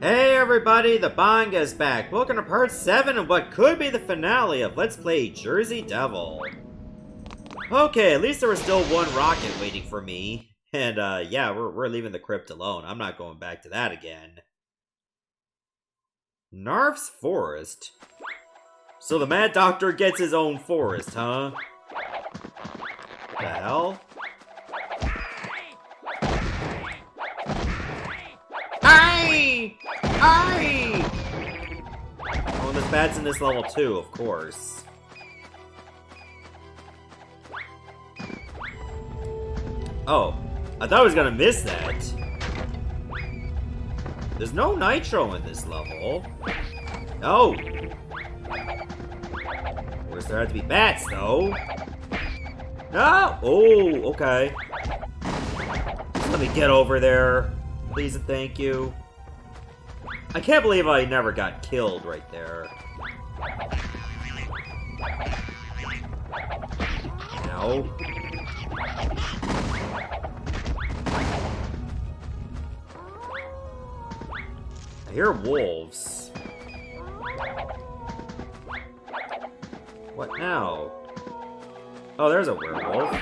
Hey everybody, the Banga's back. Welcome to part 7 of what could be the finale of Let's Play Jersey Devil. Okay, at least there was still one rocket waiting for me. And yeah, we're leaving the crypt alone. I'm not going back to that again. Knarf's forest? So the Mad Doctor gets his own forest, huh? The hell? Aye! Aye! Oh, and there's bats in this level too, of course. Oh, I thought I was gonna miss that. There's no nitro in this level. No! Of course, there had to be bats, though. No! Oh, okay. Just let me get over there. Please and thank you. I can't believe I never got killed right there. No. I hear wolves. What now? Oh, there's a werewolf.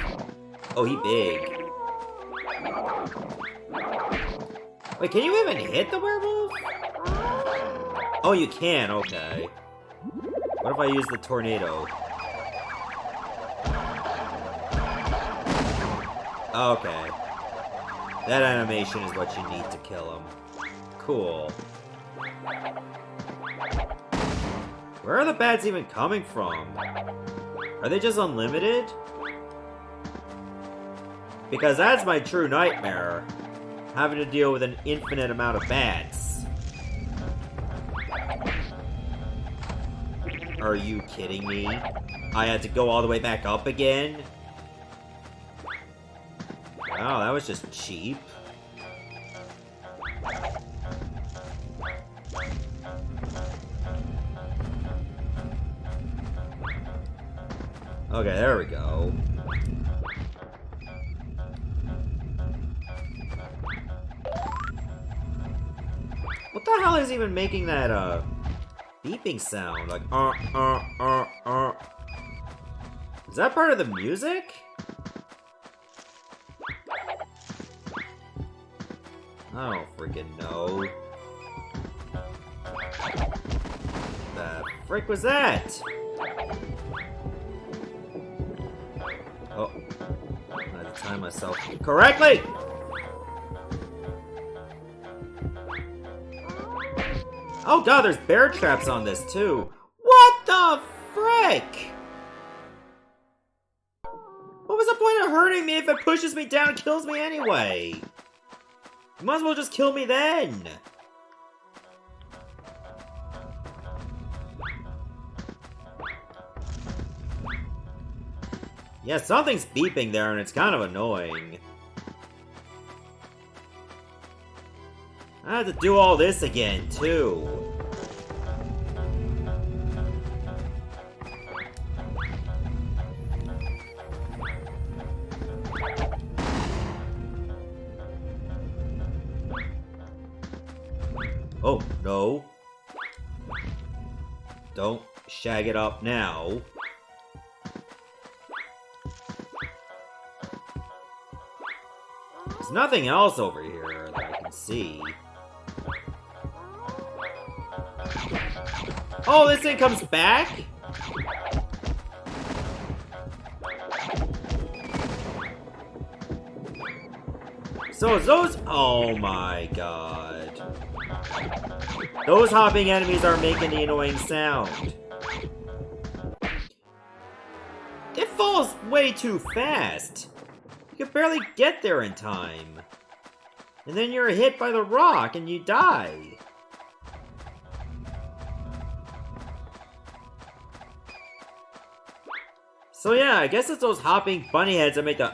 Oh, he big. Wait, can you even hit the werewolf? Oh, you can, okay. What if I use the tornado? Okay. That animation is what you need to kill him. Cool. Where are the bats even coming from? Are they just unlimited? Because that's my true nightmare. Having to deal with an infinite amount of bats. Are you kidding me? I had to go all the way back up again? Wow, that was just cheap. Okay, there we go. What the hell is even making that, beeping sound? Like, Is that part of the music? I don't freaking know. The frick was that? Oh. I had to time myself correctly! Oh god, there's bear traps on this too. What the frick? What was the point of hurting me if it pushes me down and kills me anyway? You might as well just kill me then. Yeah, something's beeping there and it's kind of annoying. I have to do all this again, too. Oh, no. Don't shag it up now. There's nothing else over here that I can see. Oh, this thing comes back? So is those... Oh my god. Those hopping enemies are making the annoying sound. It falls way too fast. You can barely get there in time. And then you're hit by the rock and you die. So yeah, I guess it's those hopping bunny heads that make the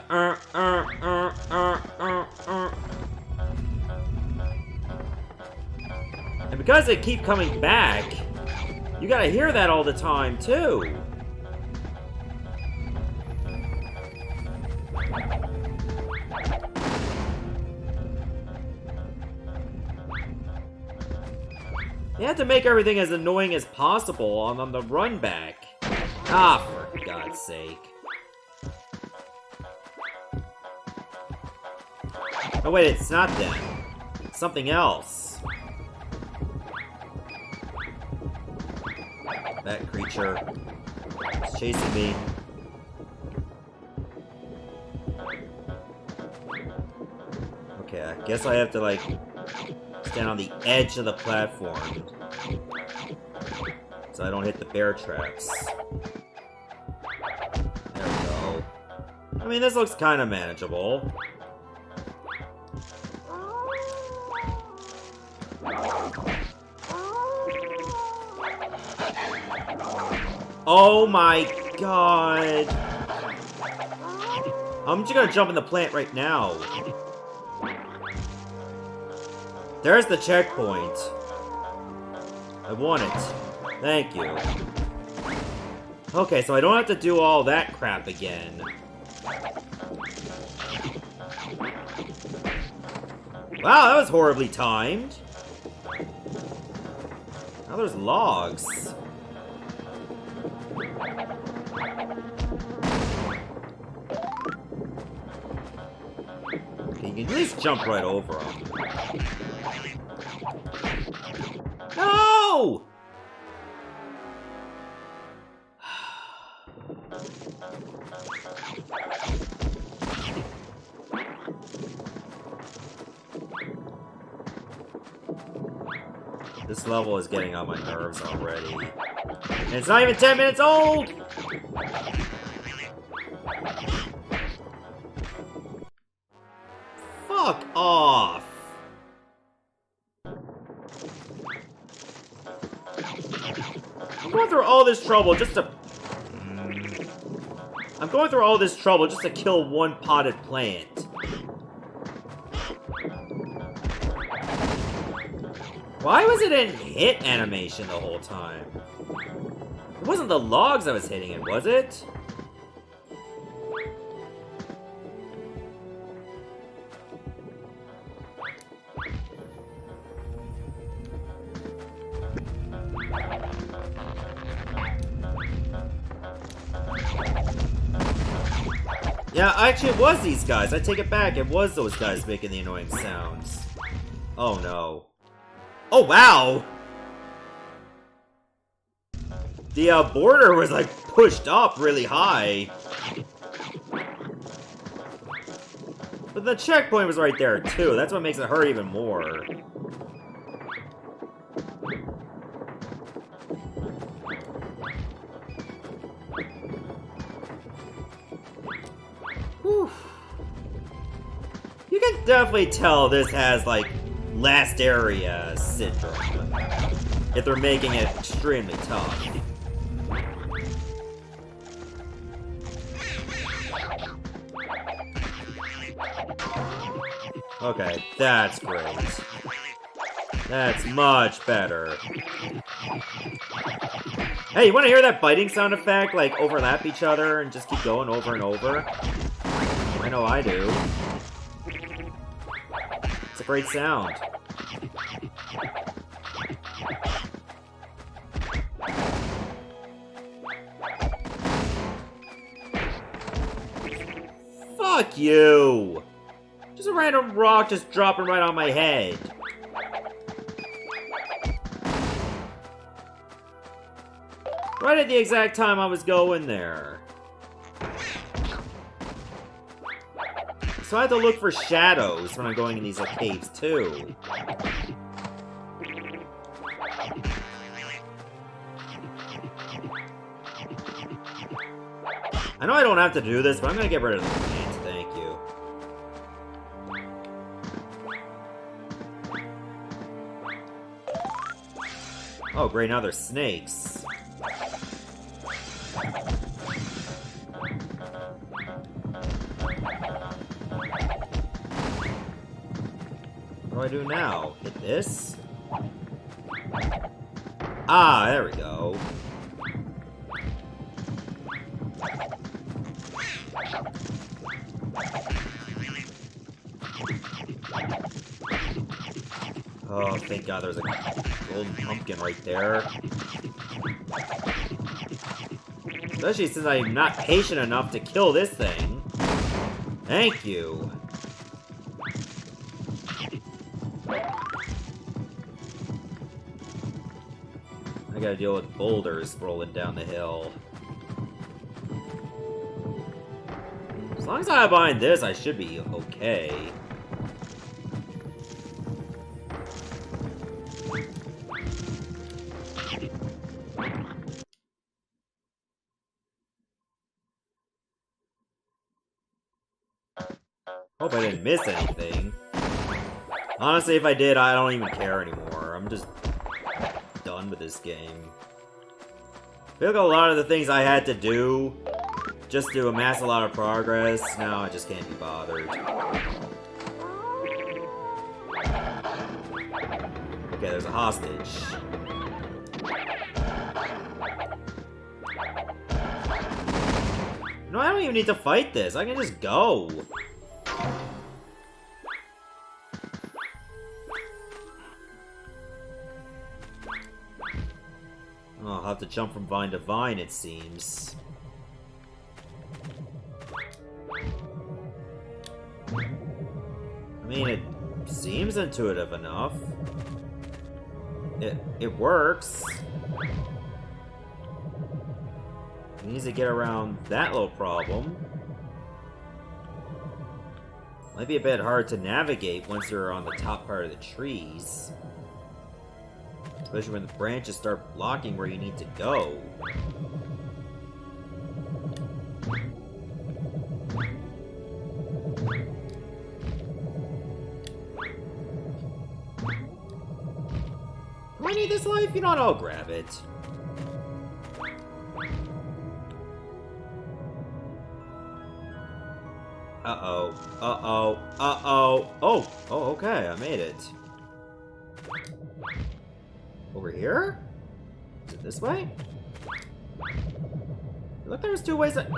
And because they keep coming back, you gotta hear that all the time too. They had to make everything as annoying as possible on the run back. Ah, for God's sake. Oh wait, it's not them. It's something else. That creature is chasing me. Okay, I guess I have to, like, stand on the edge of the platform so I don't hit the bear traps. There we go. I mean, this looks kind of manageable. Oh my god! I'm just gonna jump in the plant right now. There's the checkpoint. I want it. Thank you. Okay, so I don't have to do all that crap again. Wow, that was horribly timed. Now there's logs. Okay, you can at least jump right over them. No! This level is getting on my nerves already. And it's not even 10 minutes old! Fuck off! I'm going through all this trouble just to... I'm going through all this trouble just to kill one potted plant. Why was it in hit animation the whole time? It wasn't the logs I was hitting it, was it? Yeah, actually it was these guys. I take it back. It was those guys making the annoying sounds. Oh no. Oh wow! The border was like pushed up really high. But the checkpoint was right there too. That's what makes it hurt even more. Whew. You can definitely tell this has like last area syndrome if they're making it extremely tough. Okay, that's great. That's much better. Hey, you want to hear that biting sound effect? Like, overlap each other and just keep going over and over? I know I do. It's a great sound. Fuck you! Just a random rock just dropping right on my head. Right at the exact time I was going there. So I have to look for shadows when I'm going in these like, caves too. I know I don't have to do this, but I'm gonna get rid of the plant, thank you. Oh great, now there's snakes. What do I do now? Hit this? Ah, there we go. Oh, thank God there's a golden pumpkin right there. Especially since I'm not patient enough to kill this thing. Thank you. I gotta deal with boulders rolling down the hill. As long as I hide behind this, I should be okay. Hope I didn't miss anything. Honestly, if I did, I don't even care anymore. I'm just done with this game. I feel like a lot of the things I had to do just to amass a lot of progress, now I just can't be bothered. Okay, there's a hostage. No, I don't even need to fight this. I can just go. Oh, I'll have to jump from vine to vine, it seems. I mean, it seems intuitive enough. It works. It needs to get around that little problem. Might be a bit hard to navigate once you're on the top part of the trees. Especially when the branches start blocking where you need to go. Do I need this life? You know what, I'll grab it. Uh-oh. Uh-oh. Uh-oh. Oh! Oh, okay, I made it. Over here? Is it this way? Look, there's two ways that...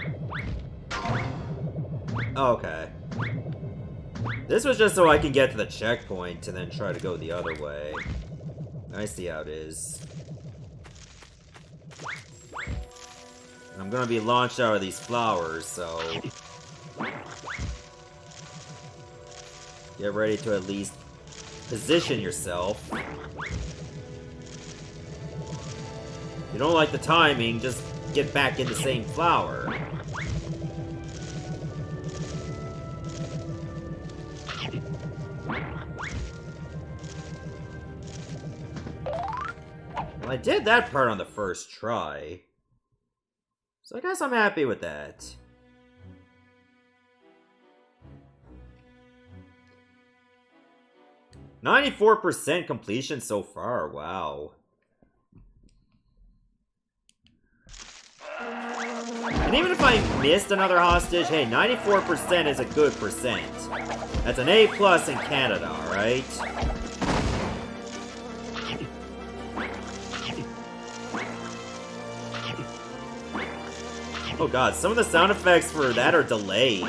Okay. This was just so I can get to the checkpoint and then try to go the other way. I see how it is. I'm gonna be launched out of these flowers, so... Get ready to at least position yourself. If you don't like the timing, just get back in the same flower. Well, I did that part on the first try. So I guess I'm happy with that. %94 completion so far, wow. And even if I missed another hostage, hey, 94% is a good percent. That's an A+ in Canada, alright? Oh god, some of the sound effects for that are delayed.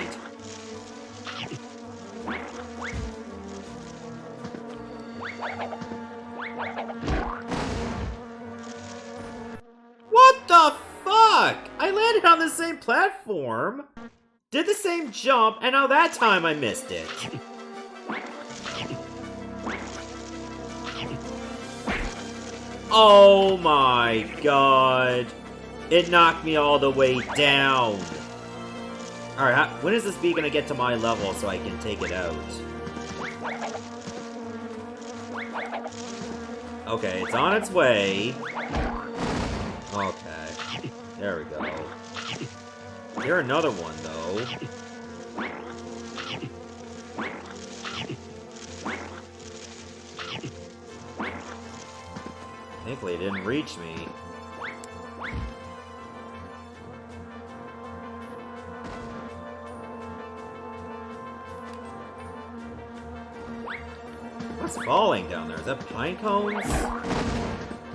What the fuck? I landed on the same platform, did the same jump, and now that time I missed it. Oh my god. It knocked me all the way down. Alright, when is this bee gonna get to my level so I can take it out? Okay, it's on its way. Okay. There we go. You're another one, though. Thankfully, it didn't reach me. What's falling down there? Is that pine cones?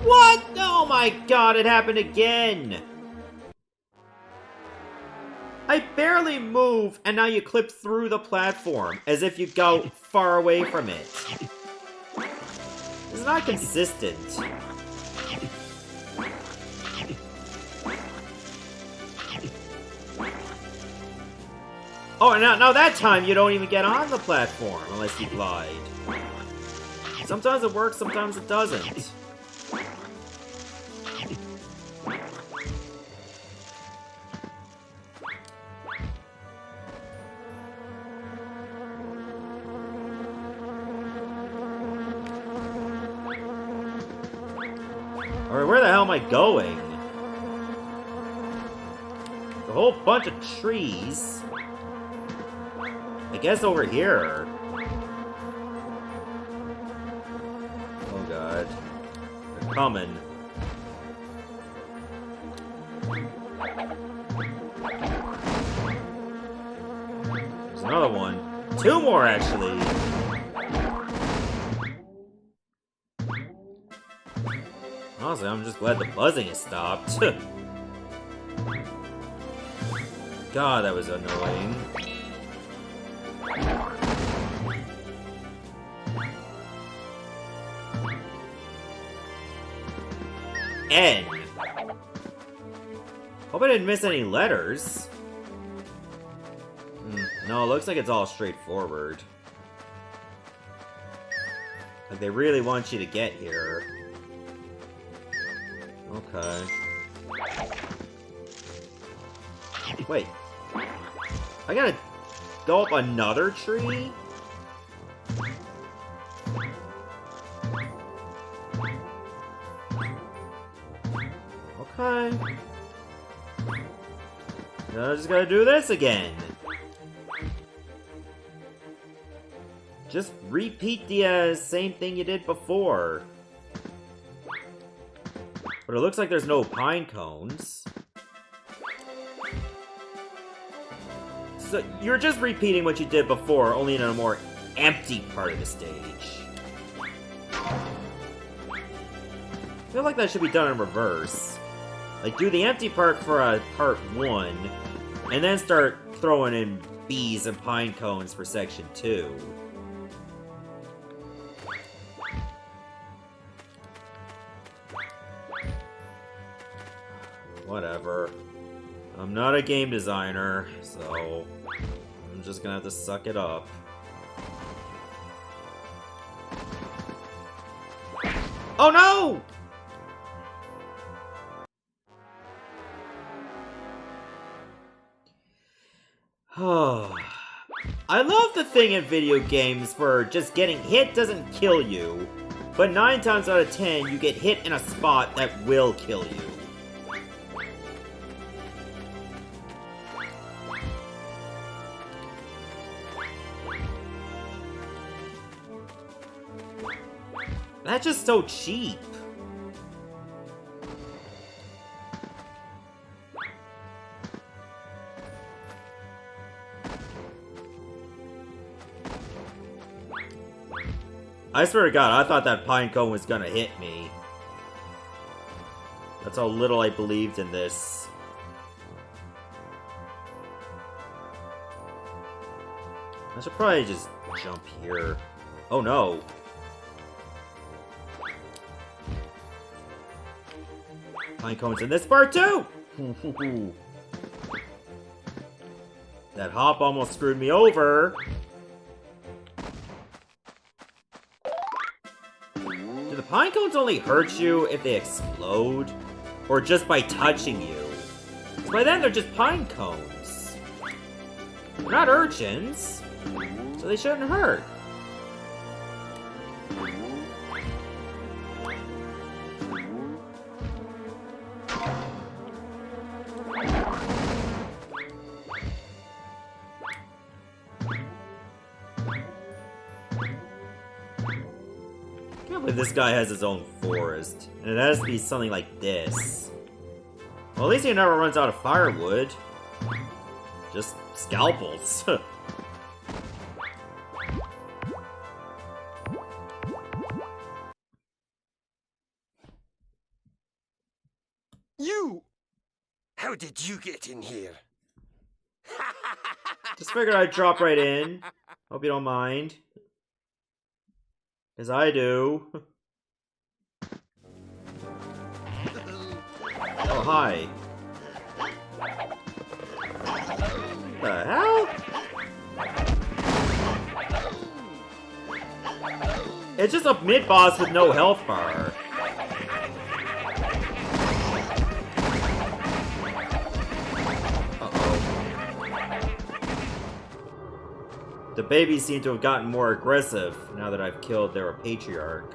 What? Oh my god, it happened again! I barely move, and now you clip through the platform, as if you go far away from it. It's not consistent. Oh, and now that time you don't even get on the platform unless you glide. Sometimes it works, sometimes it doesn't. Alright, where the hell am I going? A whole bunch of trees. I guess over here. Oh god. They're coming. There's another one. Two more, actually. Honestly, I'm just glad the buzzing has stopped. God, that was annoying. N. Hope I didn't miss any letters. No, it looks like it's all straightforward. Like they really want you to get here. Okay. Wait. I gotta go up another tree? Okay. Now I just gotta do this again. Just repeat the same thing you did before. But it looks like there's no pine cones. So you're just repeating what you did before, only in a more empty part of the stage. I feel like that should be done in reverse. Like, do the empty part for part 1, and then start throwing in bees and pine cones for section 2. Whatever. I'm not a game designer, so I'm just gonna have to suck it up. Oh no! I love the thing in video games where just getting hit doesn't kill you, but 9 times out of 10 you get hit in a spot that will kill you. That's just so cheap. I swear to God, I thought that pine cone was gonna hit me. That's how little I believed in this. I should probably just jump here. Oh no. Pine cones in this part too! That hop almost screwed me over. Do the pine cones only hurt you if they explode? Or just by touching you? By then they're just pine cones. They're not urchins, so they shouldn't hurt. This guy has his own forest, and it has to be something like this. Well, at least he never runs out of firewood. Just scalpels. You! How did you get in here? Just figured I'd drop right in. Hope you don't mind. As I do. hi. The hell? It's just a mid-boss with no health bar. The babies seem to have gotten more aggressive now that I've killed their patriarch.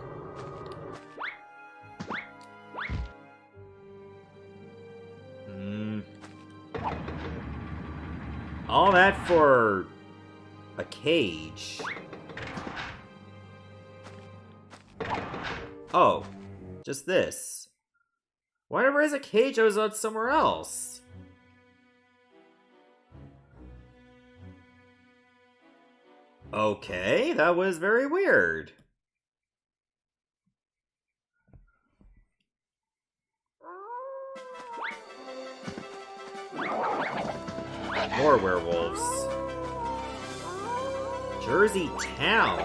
All that for a cage. Oh, just this. Why did I raise a cage? I was out somewhere else. Okay, that was very weird. More werewolves. Jersey Town?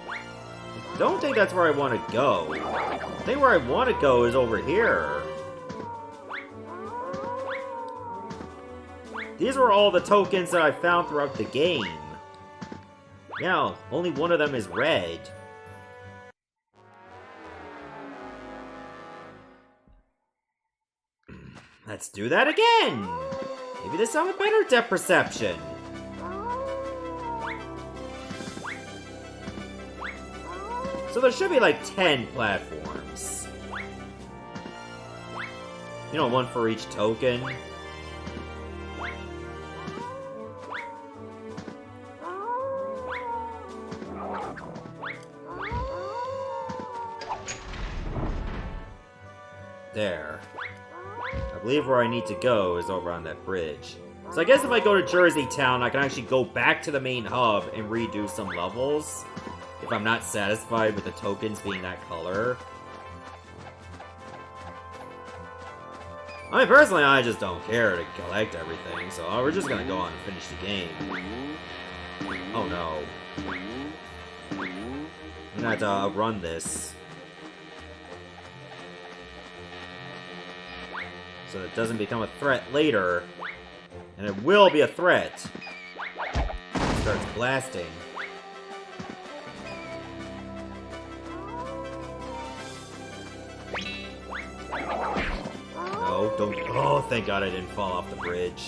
I don't think that's where I want to go. I think where I want to go is over here. These were all the tokens that I found throughout the game. Yeah, only one of them is red. Let's do that again! Maybe this time with better depth perception. So there should be like 10 platforms. You know, one for each token. There. I believe where I need to go is over on that bridge. So I guess if I go to Jersey Town, I can actually go back to the main hub and redo some levels. If I'm not satisfied with the tokens being that color. I mean, personally, I just don't care to collect everything, so we're just gonna go on and finish the game. Oh no. I'm gonna have to outrun this. So it doesn't become a threat later. And it will be a threat. It starts blasting. No, don't. Oh, thank God I didn't fall off the bridge.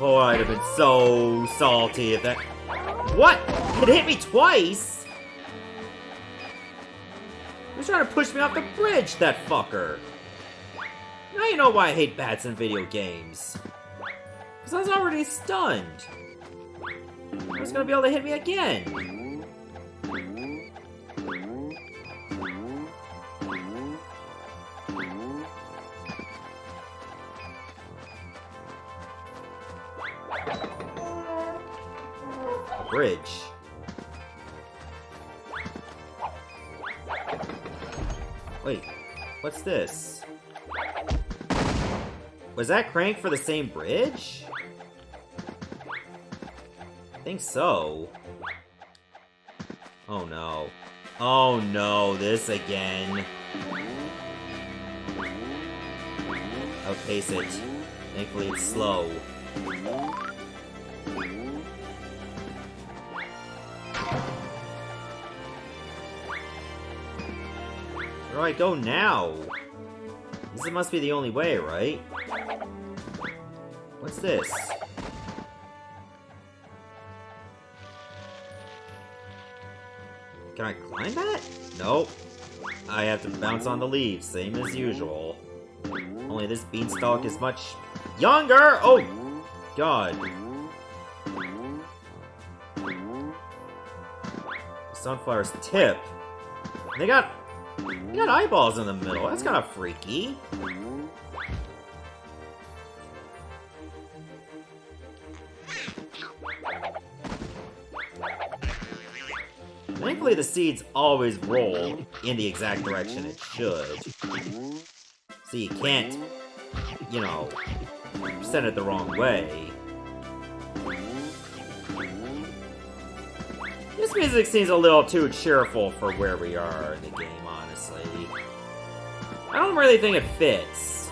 Oh, I'd have been so salty if that. What? It hit me twice? He was trying to push me off the bridge, that fucker. Now you know why I hate bats in video games. Because I was already stunned. I was gonna be able to hit me again. A bridge. Wait, what's this? Was that crank for the same bridge? I think so. Oh no. Oh no, this again. Outpace it. Thankfully it's slow. Where do I go now? This must be the only way, right? What's this? Can I climb that? Nope. I have to bounce on the leaves, same as usual. Only this beanstalk is much younger! Oh! God. Sunflower's tip. They got eyeballs in the middle. That's kind of freaky. Thankfully, the seeds always roll in the exact direction it should. So you can't, you know, send it the wrong way. This This music seems a little too cheerful for where we are in the game, honestly. I don't really think it fits.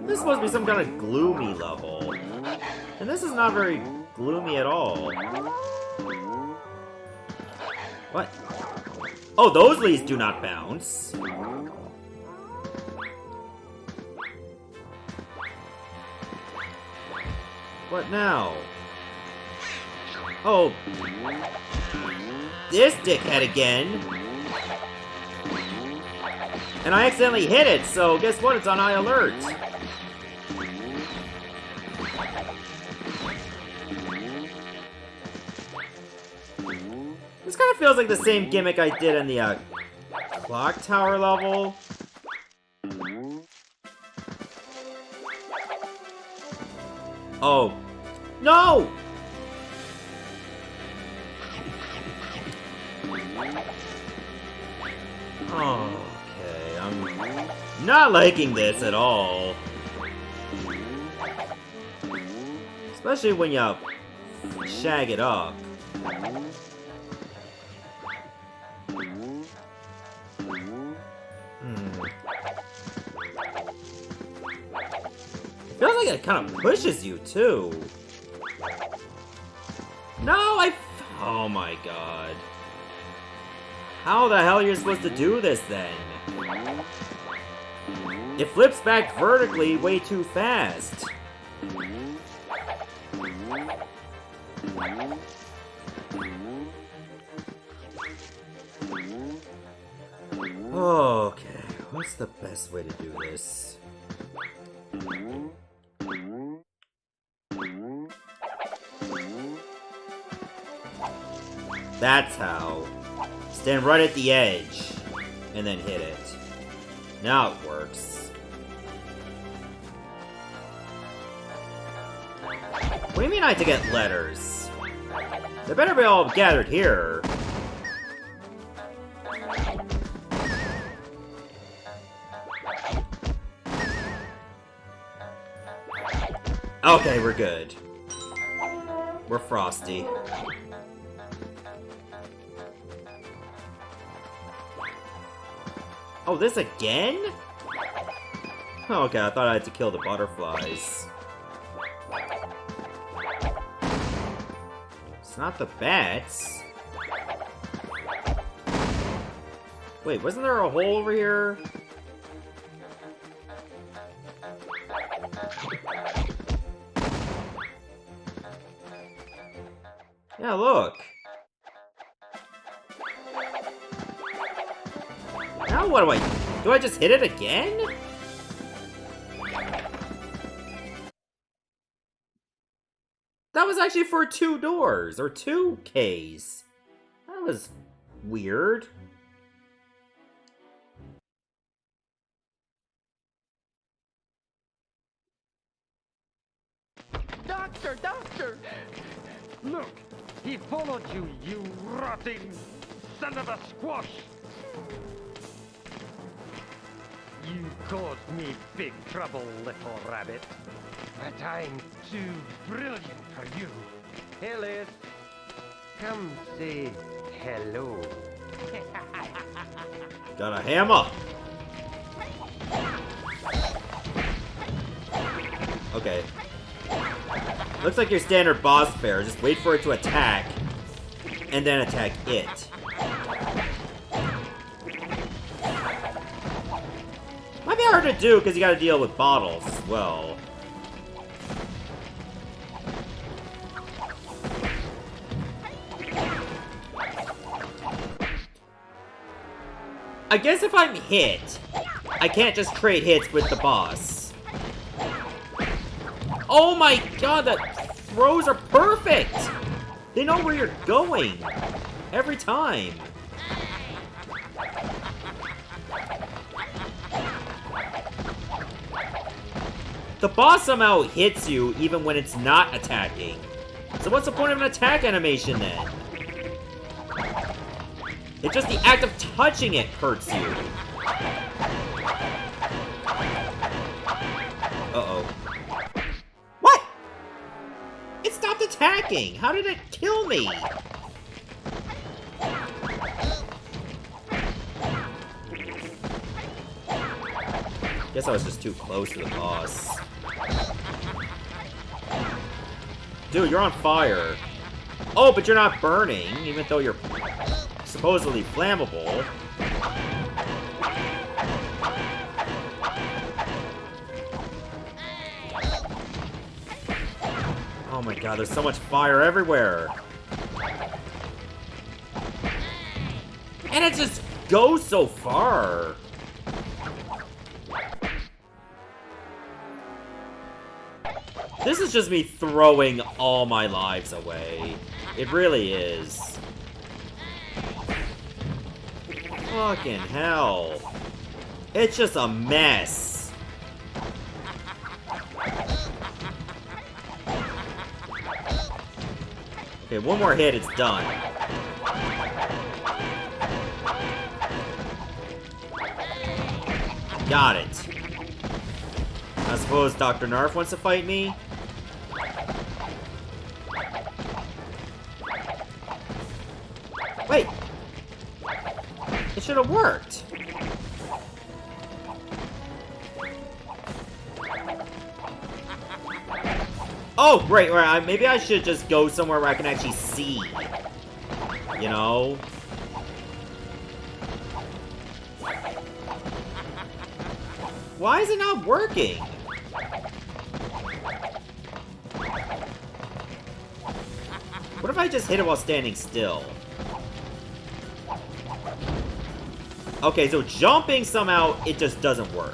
This is supposed to be some kind of gloomy level. And this is not very gloomy at all. What? Oh, those leaves do not bounce. What now? Oh. This dickhead again. And I accidentally hit it, so guess what? It's on high alert. This kind of feels like the same gimmick I did in the clock tower level. Oh. No! Okay, I'm not liking this at all. Especially when you shag it up. It feels like it kind of pushes you, too. No, oh my god. How the hell are you supposed to do this, then? It flips back vertically way too fast. Okay, what's the best way to do this? That's how. Stand right at the edge, and then hit it. Now it works. What do you mean I have to get letters? They better be all gathered here. Okay, we're good. We're frosty. Oh, this again? Okay, I thought I had to kill the butterflies. It's not the bats. Wait, wasn't there a hole over here? Yeah, look. Now what do I just hit it again? That was actually for 2 doors, or 2 Ks. That was weird. Doctor! Doctor! Look! He followed you, you rotting son of a squash! You caused me big trouble, little rabbit. But I'm too brilliant for you. Hey, Liz. Come say hello. Got a hammer. Okay. Looks like your standard boss fare. Just wait for it to attack, and then attack it. Might be hard to do because you gotta deal with bottles as well. I guess if I'm hit, I can't just trade hits with the boss. Oh my god, the throws are perfect! They know where you're going. Every time. The boss somehow hits you even when it's not attacking. So what's the point of an attack animation then? It's just the act of touching it hurts you. Uh-oh. What? It's attacking? How did it kill me? Guess I was just too close to the boss. Dude, you're on fire. Oh, but you're not burning, even though you're supposedly flammable. Oh my god, there's so much fire everywhere. And it just goes so far. This is just me throwing all my lives away. It really is. Fucking hell. It's just a mess. Okay, one more hit, it's done. Got it. I suppose Dr. Knarf wants to fight me? Wait! It should have worked! Oh, great, right, maybe I should just go somewhere where I can actually see. You know? Why is it not working? What if I just hit it while standing still? Okay, so jumping somehow, it just doesn't work.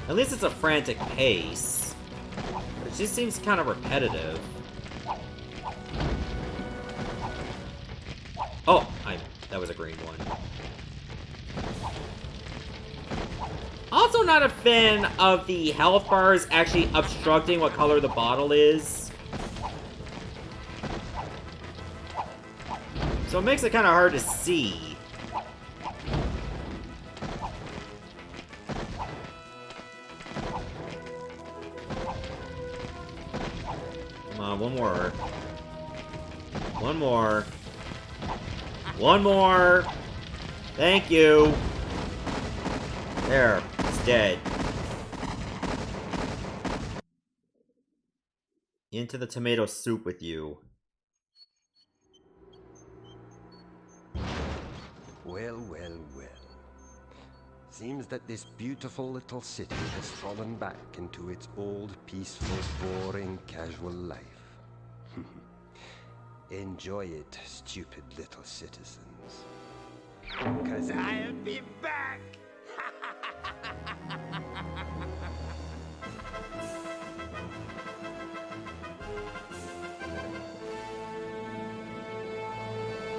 At least it's a frantic pace. It just seems kind of repetitive. Oh, that was a green one. Also not a fan of the health bars actually obstructing what color the bottle is. So it makes it kind of hard to see. Come on, one more. One more. One more! Thank you! There, it's dead. Into the tomato soup with you. Well, well, well. Seems that this beautiful little city has fallen back into its old, peaceful, boring, casual life. Enjoy it, stupid little citizens. 'Cause I'll be back!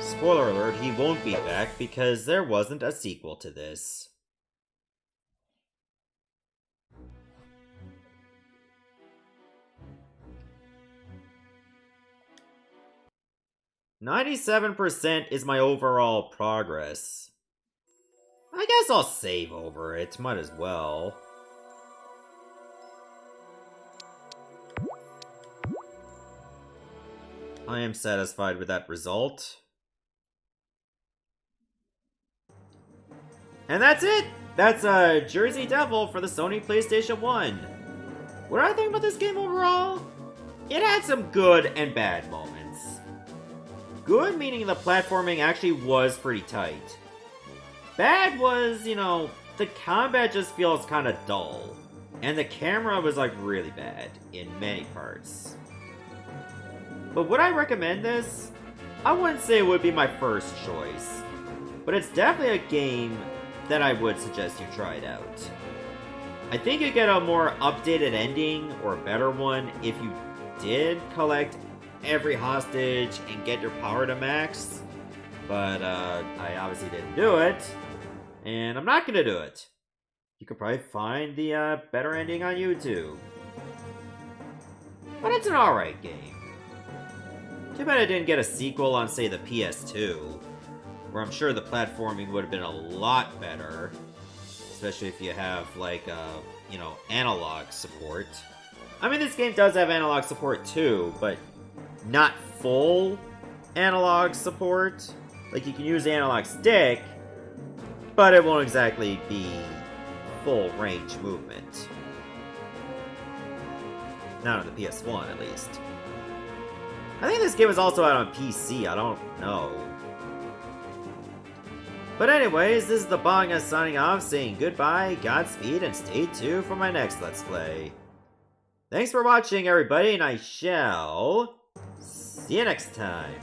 Spoiler alert, he won't be back because there wasn't a sequel to this. "97% is my overall progress. I guess I'll save over it, might as well. I am satisfied with that result. And that's it! That's Jersey Devil for the Sony PlayStation 1. What do I think about this game overall? It had some good and bad moments. Good meaning the platforming actually was pretty tight. Bad was, you know, the combat just feels kind of dull. And the camera was like really bad in many parts. But would I recommend this? I wouldn't say it would be my first choice. But it's definitely a game that I would suggest you try it out. I think you get a more updated ending, or a better one, if you did collect every hostage and get your power to max. But I obviously didn't do it, and I'm not gonna do it. You could probably find the better ending on YouTube. but it's an alright game. Too bad I didn't get a sequel on, say, the PS2, where I'm sure the platforming would have been a lot better, especially if you have, like, you know, analog support. I mean, this game does have analog support too, but not full analog support. Like, you can use the analog stick, but it won't exactly be full range movement. Not on the PS1, at least. I think this game is also out on PC, I don't know. But anyways, this is the Bangaa signing off, saying goodbye, Godspeed, and stay tuned for my next Let's Play. Thanks for watching, everybody, and I shall see you next time.